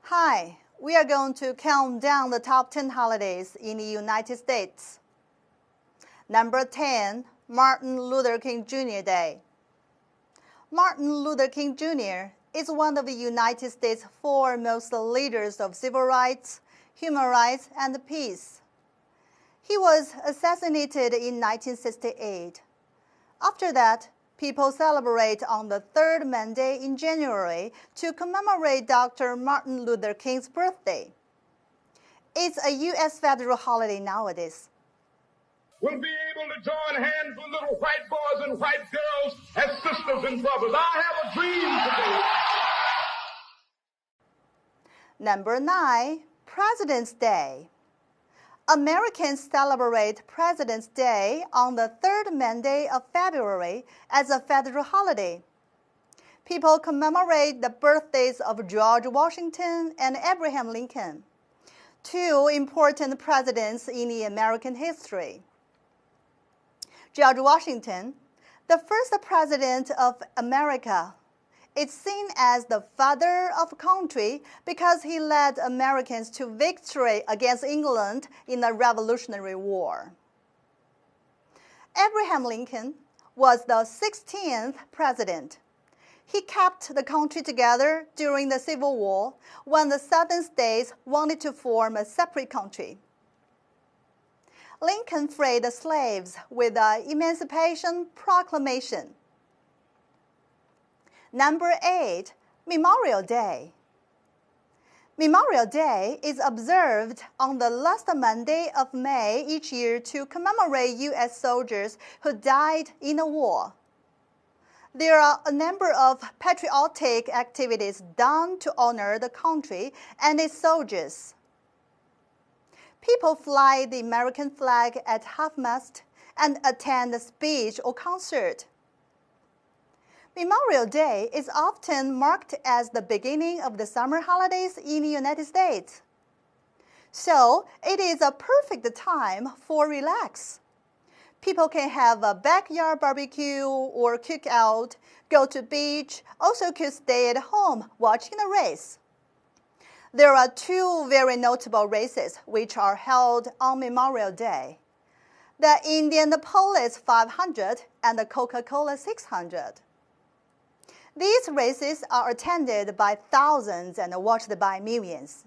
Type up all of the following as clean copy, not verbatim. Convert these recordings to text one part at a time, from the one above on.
Hi, we are going to count down the top 10 holidays in the United States. Number 10, Martin Luther King Jr. Day. Martin Luther King Jr. is one of the United States' foremost leaders of civil rights, human rights, and peace. He was assassinated in 1968. After that, people celebrate on the third Monday in January to commemorate Dr. Martin Luther King's birthday. It's a U.S. federal holiday nowadays. We'll be able to join hands with little white boys and white girls as sisters and brothers. I have a dream today. Number 9, President's Day. Americans celebrate President's Day on the third Monday of February as a federal holiday. People commemorate the birthdays of George Washington and Abraham Lincoln, two important presidents in the American history. George Washington, the first president of America, is seen as the father of the country because he led Americans to victory against England in the Revolutionary War. Abraham Lincoln was the 16th president. He kept the country together during the Civil War when the southern states wanted to form a separate country. Lincoln freed the slaves with the Emancipation Proclamation. Number 8, Memorial Day. Memorial Day is observed on the last Monday of May each year to commemorate U.S. soldiers who died in the war. There are a number of patriotic activities done to honor the country and its soldiers. People fly the American flag at half-mast and attend a speech or concert. Memorial Day is often marked as the beginning of the summer holidays in the United States. So, it is a perfect time for relax. People can have a backyard barbecue or cook out, go to beach, also could stay at home watching the race. There are two very notable races which are held on Memorial Day: the Indianapolis 500 and the Coca-Cola 600. These races are attended by thousands and watched by millions.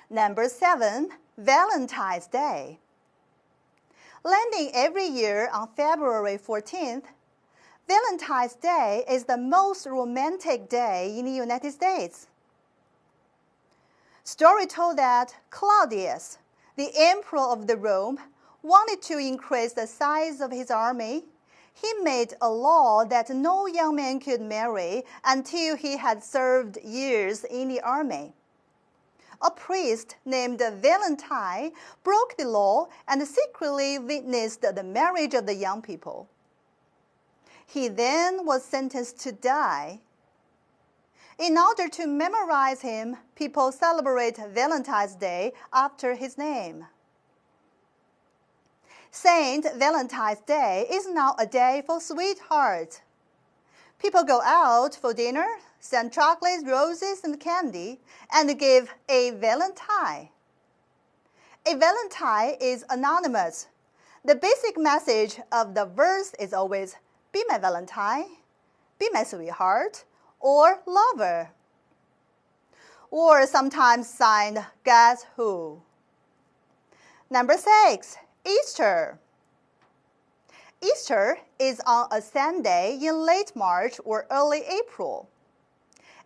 Number 7, Valentine's Day. Landing every year on February 14th, Valentine's Day is the most romantic day in the United States. Story told that Claudius, the emperor of the Rome, wanted to increase the size of his army. He made a law that no young man could marry until he had served years in the army. A priest named Valentine broke the law and secretly witnessed the marriage of the young people. He then was sentenced to die. In order to memorize him, people celebrate Valentine's Day after his name. Saint Valentine's Day is now a day for sweethearts. People go out for dinner, send chocolates, roses, and candy, and give a valentine. A valentine is anonymous. The basic message of the verse is always, "Be my valentine," "Be my sweetheart," or "lover." Or sometimes signed, "Guess who." Number 6, Easter. Easter is on a Sunday in late March or early April.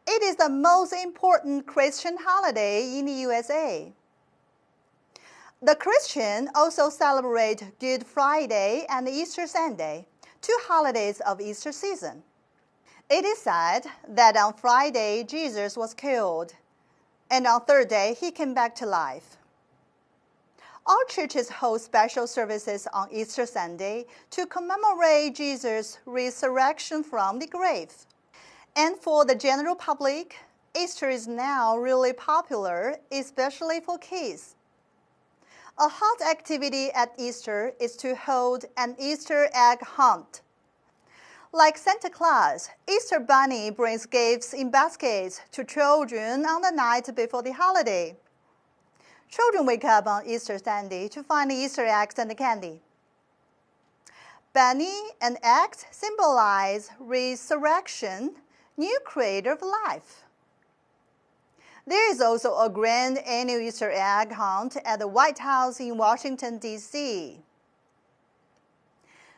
It is the most important Christian holiday in the USA. The Christians also celebrate Good Friday and Easter Sunday, two holidays of Easter season. It is said that on Friday Jesus was killed, and on Thursday he came back to life. All churches hold special services on Easter Sunday to commemorate Jesus' resurrection from the grave. And for the general public, Easter is now really popular, especially for kids. A hot activity at Easter is to hold an Easter egg hunt. Like Santa Claus, Easter Bunny brings gifts in baskets to children on the night before the holiday. Children wake up on Easter Sunday to find Easter eggs and candy. Bunny and eggs symbolize resurrection, new creator of life. There is also a grand annual Easter egg hunt at the White House in Washington, D.C.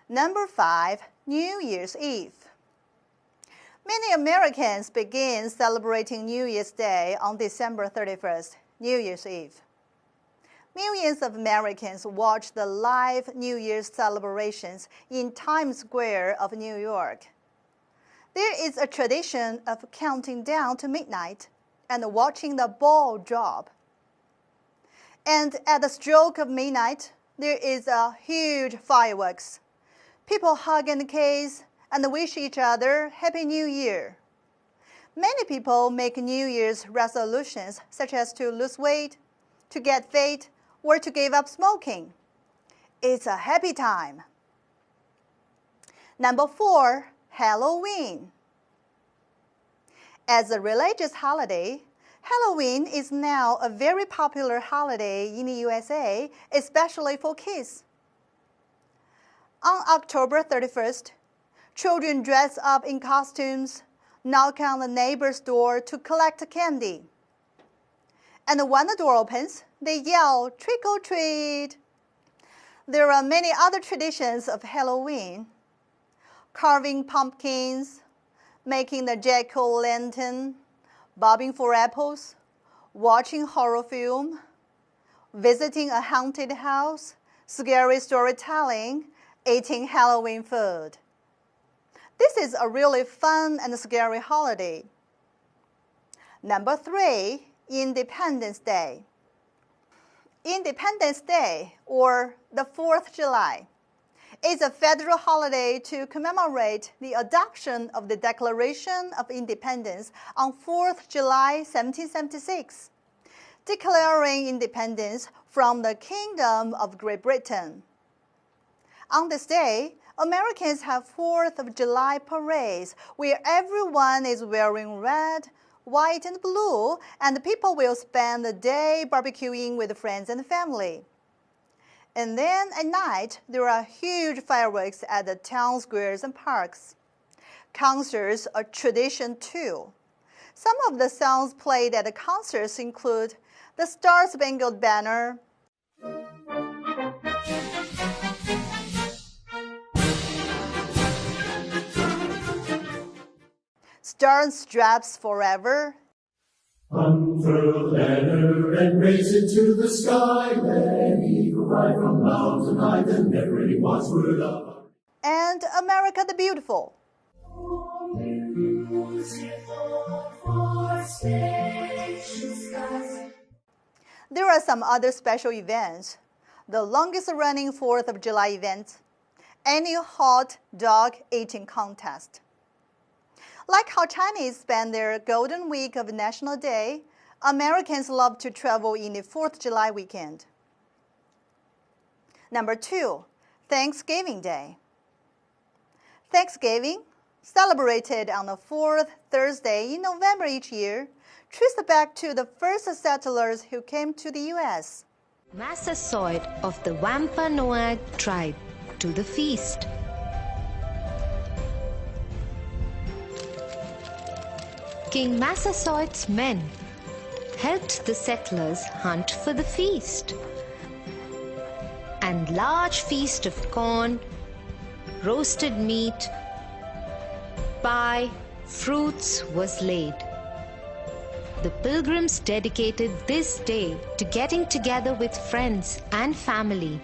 Number 5, New Year's Eve. Many Americans begin celebrating New Year's Day on December 31st, New Year's Eve. Millions of Americans watch the live New Year's celebrations in Times Square of New York. There is a tradition of counting down to midnight and watching the ball drop. And at the stroke of midnight, there is a huge fireworks. People hug and kiss and wish each other Happy New Year. Many people make New Year's resolutions such as to lose weight, to get fit, or to give up smoking. It's a happy time. Number 4, Halloween. As a religious holiday, Halloween is now a very popular holiday in the USA, especially for kids. On October 31st, children dress up in costumes, knock on the neighbor's door to collect candy. And when the door opens, they yell, "Trick or treat!" There are many other traditions of Halloween. Carving pumpkins, making the jack-o'-lantern, bobbing for apples, watching horror film, visiting a haunted house, scary storytelling, eating Halloween food. This is a really fun and scary holiday. Number 3, Independence Day. Independence Day, or the 4th of July, is a federal holiday to commemorate the adoption of the Declaration of Independence on 4th of July, 1776, declaring independence from the Kingdom of Great Britain. On this day, Americans have 4th of July parades where everyone is wearing red, white, and blue, and people will spend the day barbecuing with friends and family. And then at night, there are huge fireworks at the town squares and parks. Concerts are tradition too. Some of the songs played at the concerts include the Star-Spangled Banner, Star and Stripes Forever, Unfurl the banner and raise it to the sky. Let eagle fly from mountain high, the never-ending watchword up. and America the Beautiful. There are some other special events. The longest-running 4th of July event, annual hot dog eating contest. Like how Chinese spend their Golden Week of National Day, Americans love to travel in the 4th of July weekend. Number 2, Thanksgiving Day. Thanksgiving, celebrated on the 4th Thursday in November each year, traced back to the first settlers who came to the U.S. Massasoit of the Wampanoag tribe to the feast. King Massasoit's men helped the settlers hunt for the feast. And large feast of corn, roasted meat, pie, fruits was laid. The pilgrims dedicated this day to getting together with friends and family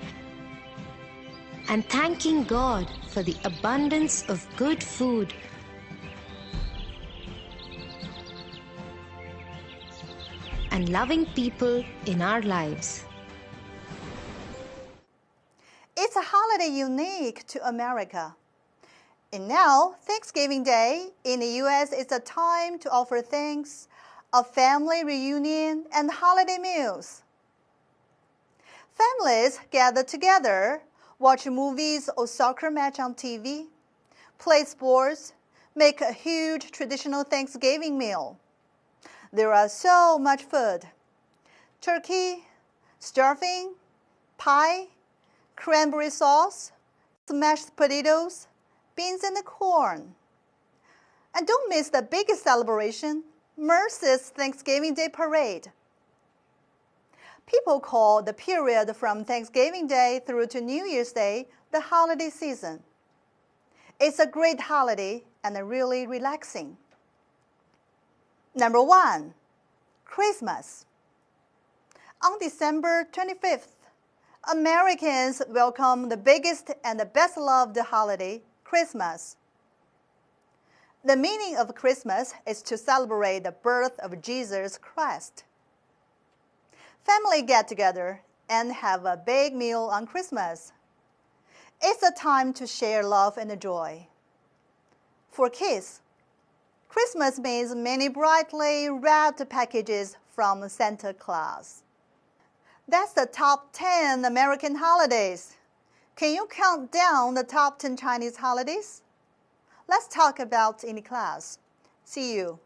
and thanking God for the abundance of good food and loving people in our lives. It's a holiday unique to America. And now, Thanksgiving Day in the U.S. is a time to offer thanks, a family reunion, and holiday meals. Families gather together, watch movies or soccer match on TV, play sports, make a huge traditional Thanksgiving meal. There are so much food: turkey, stuffing, pie, cranberry sauce, smashed potatoes, beans and corn. And don't miss the biggest celebration, Mercy's Thanksgiving Day Parade. People call the period from Thanksgiving Day through to New Year's Day the holiday season. It's a great holiday and really relaxing. Number 1, Christmas. On December 25th, Americans welcome the biggest and the best-loved holiday, Christmas. The meaning of Christmas is to celebrate the birth of Jesus Christ. Family get together and have a big meal on Christmas. It's a time to share love and joy. For kids, Christmas means many brightly wrapped packages from Santa Claus. That's the top 10 American holidays. Can you count down the top 10 Chinese holidays? Let's talk about in class. See you.